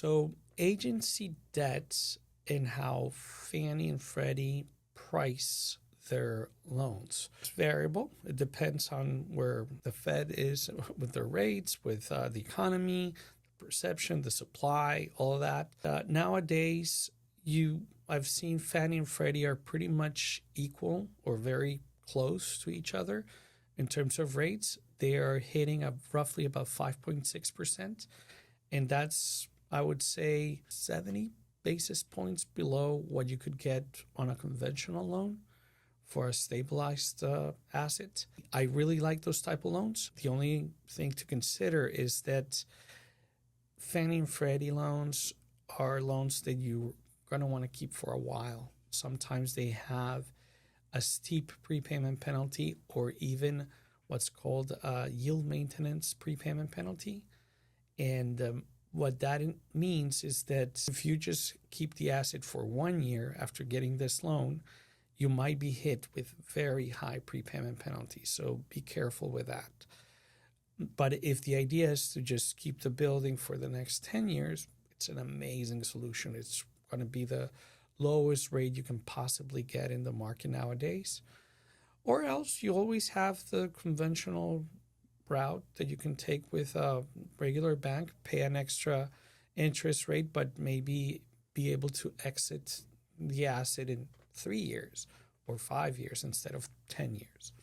So agency debts and how Fannie and Freddie price their loans. It's variable. It depends on where the Fed is with their rates, with the economy, the perception, the supply, all of that. Nowadays, I've seen Fannie and Freddie are pretty much equal or very close to each other in terms of rates. They are hitting up roughly about 5.6%. And that's, I would say, 70 basis points below what you could get on a conventional loan for a stabilized asset. I really like those type of loans. The only thing to consider is that Fannie and Freddie loans are loans that you're going to want to keep for a while. Sometimes they have a steep prepayment penalty or even what's called a yield maintenance prepayment penalty. And what that means is that if you just keep the asset for 1 year after getting this loan, you might be hit with very high prepayment penalties. So be careful with that. But if the idea is to just keep the building for the next 10 years, it's an amazing solution. It's going to be the lowest rate you can possibly get in the market nowadays. Or else you always have the conventional route that you can take with a regular bank, pay an extra interest rate, but maybe be able to exit the asset in 3 years or 5 years instead of 10 years.